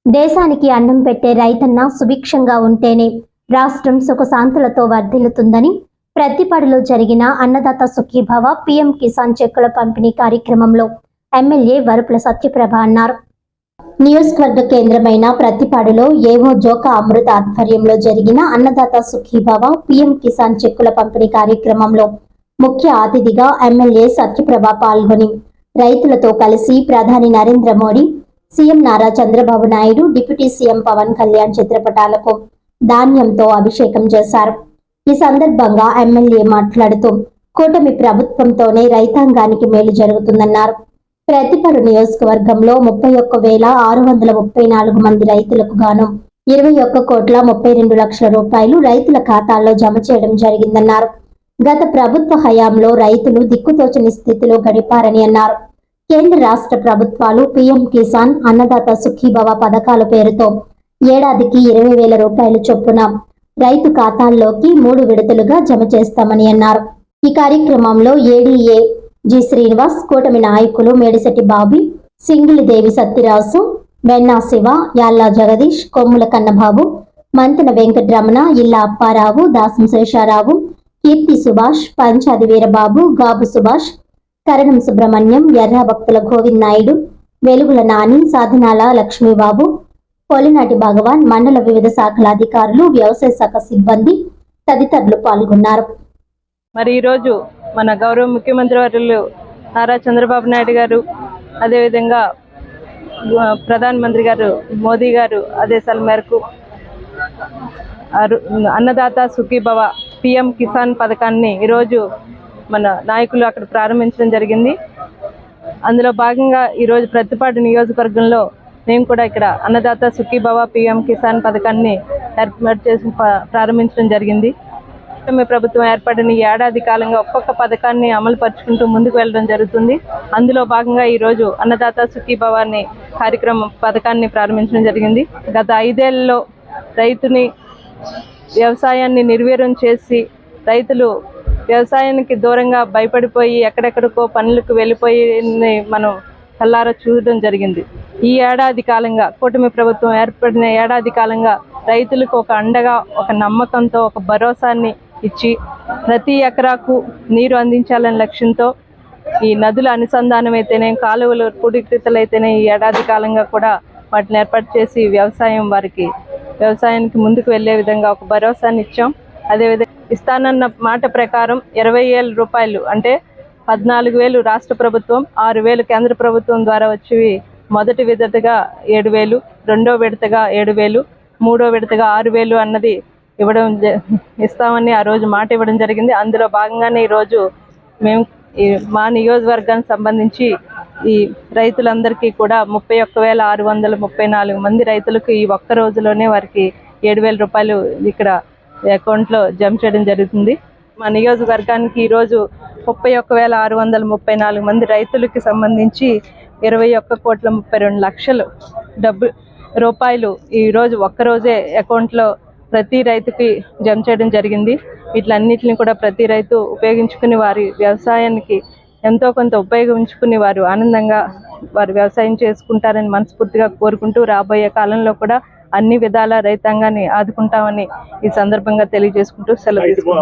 దేశానికి అన్నం పెట్టే రైతన్న సుభిక్షంగా ఉంటేనే రాష్ట్రం సుఖశాంతులతో వర్ధిల్లుతుందని ప్రతిపాడులో జరిగిన అన్నదాత సుఖీభవ పీఎం కిసాన్ చెక్కుల పంపిణీ కార్యక్రమంలో ఎమ్మెల్యే వరుపుల సత్యప్రభ అన్నారు. నియోజకవర్గ కేంద్రమైన ప్రతిపాడులో ఏవో జోక అమృత ఆధ్వర్యంలో జరిగిన అన్నదాత సుఖీభవ పీఎం కిసాన్ చెక్కుల పంపిణీ కార్యక్రమంలో ముఖ్య అతిథిగా ఎమ్మెల్యే సత్యప్రభ పాల్గొని రైతులతో కలిసి ప్రధాని Narendra Modi, CM Nara Chandrababu Naidu, deputy CM Pawan Kalyan చిత్రపటాలకు ధాన్యంతో అభిషేకం చేశారు. ఈ సందర్భంగా ఎమ్మెల్యే మాట్లాడుతూ కూటమి ప్రభుత్వంతోనే రైతాంగానికి మేలు జరుగుతుందన్నారు. ప్రతిపాడు నియోజకవర్గంలో 31,634 మంది రైతులకు గాను 21,32 లక్షల రైతుల ఖాతాల్లో జమ చేయడం జరిగిందన్నారు. గత ప్రభుత్వ హయాంలో రైతులు దిక్కుతోచని స్థితిలో గడిపారని అన్నారు. కేంద్ర రాష్ట్ర ప్రభుత్వాలు పీఎం కిసాన్, అన్నదాత సుఖీభవ పథకాల పేరుతో ఏడాదికి 20,000 రూపాయలు చొప్పున రైతు ఖాతాల్లోకి 3 విడతలుగా జమ చేస్తామని అన్నారు. ఈ కార్యక్రమంలో ఏడీఏ జి శ్రీనివాస్, కూటమి నాయకులు మేడిశెట్టి బాబీ, సింగిలిదేవి సత్యరాజు, వెన్నా శివ, యాల్లా జగదీష్, కొమ్ముల కన్నబాబు, మంతెన వెంకటరమణ, ఇల్లా అప్పారావు, దాసం శేషారావు, కీర్తి సుభాష్, పంచాది వీరబాబు, గాబు సుభాష్, కరణం సుబ్రహ్మణ్యం, ఎర్ర భక్తుల గోవింద్ నాయుడు, వెలుగుల నాని, సాధనాల లక్ష్మీబాబు, పొలినాటి భగవాన్, మండల వివిధ శాఖల అధికారులు, వ్యవసాయ శాఖ సిబ్బంది తదితరులు పాల్గొన్నారు. మరి ఈరోజు మన గౌరవ ముఖ్యమంత్రి వర్యులు నారా చంద్రబాబు నాయుడు గారు, అదేవిధంగా ప్రధానమంత్రి గారు మోదీ గారు ఆదేశాల మేరకు అన్నదాత సుఖీభవ పీఎం కిసాన్ పథకాన్ని ఈరోజు మన నాయకులు అక్కడ ప్రారంభించడం జరిగింది. అందులో భాగంగా ఈరోజు ప్రతిపాడు నియోజకవర్గంలో మేము కూడా ఇక్కడ అన్నదాత సుఖీభవ పీఎం కిసాన్ పథకాన్ని ఏర్పాటు చేసి ప్రారంభించడం జరిగింది. ప్రభుత్వం ఏర్పడిన ఏడాది కాలంగా ఒక్కొక్క పథకాన్ని అమలు పరుచుకుంటూ ముందుకు వెళ్ళడం జరుగుతుంది. అందులో భాగంగా ఈరోజు అన్నదాత సుఖీభవాన్ని పథకాన్ని ప్రారంభించడం జరిగింది. గత 5 ఏళ్లలో రైతుని వ్యవసాయాన్ని నిర్వీర్యం చేసి రైతులు వ్యవసాయానికి దూరంగా భయపడిపోయి ఎక్కడెక్కడికో పనులకు వెళ్ళిపోయి మనం కల్లారా చూడడం జరిగింది. ఈ ఏడాది కాలంగా కూటమి ప్రభుత్వం ఏర్పడిన ఏడాది కాలంగా రైతులకు ఒక అండగా, ఒక నమ్మకంతో, ఒక భరోసాన్ని ఇచ్చి ప్రతి ఎకరాకు నీరు అందించాలనే లక్ష్యంతో ఈ నదుల అనుసంధానం అయితేనే, కాలువలు పూడికతలు అయితేనే ఈ ఏడాది కాలంగా కూడా వాటిని ఏర్పాటు చేసి వ్యవసాయానికి ముందుకు వెళ్లే విధంగా ఒక భరోసాని ఇచ్చాం. అదేవిధంగా ఇస్తానన్న మాట ప్రకారం 20,000 రూపాయలు అంటే 14,000 రాష్ట్ర ప్రభుత్వం, 6,000 కేంద్ర ప్రభుత్వం ద్వారా వచ్చి మొదటి విడతగా 7,000, రెండో విడతగా 7,000, మూడో విడతగా 6,000 అన్నది ఇస్తామని ఆ రోజు మాట ఇవ్వడం జరిగింది. అందులో భాగంగానే ఈరోజు మేము మా నియోజకవర్గానికి సంబంధించి ఈ రైతులందరికీ కూడా 31,634 మంది రైతులకు ఈ ఒక్క రోజులోనే వారికి 7,000 రూపాయలు ఇక్కడ అకౌంట్లో జమ చేయడం జరుగుతుంది. మా నియోజకవర్గానికి ఈరోజు 31,634 మంది రైతులకి సంబంధించి 21,32 లక్షల రూపాయలు ఈరోజు ఒక్కరోజే అకౌంట్లో ప్రతి రైతుకి జమ చేయడం జరిగింది. వీటిలన్నింటినీ కూడా ప్రతి రైతు ఉపయోగించుకుని వారి వ్యవసాయానికి ఎంతో కొంత ఉపయోగించుకుని వారు ఆనందంగా వారు వ్యవసాయం చేసుకుంటారని మనస్ఫూర్తిగా కోరుకుంటూ రాబోయే కాలంలో కూడా అన్ని విధాల రైతాంగాన్ని ఆదుకుంటామని ఈ సందర్భంగా తెలియజేసుకుంటూ సెలవు తీసుకుంటాం.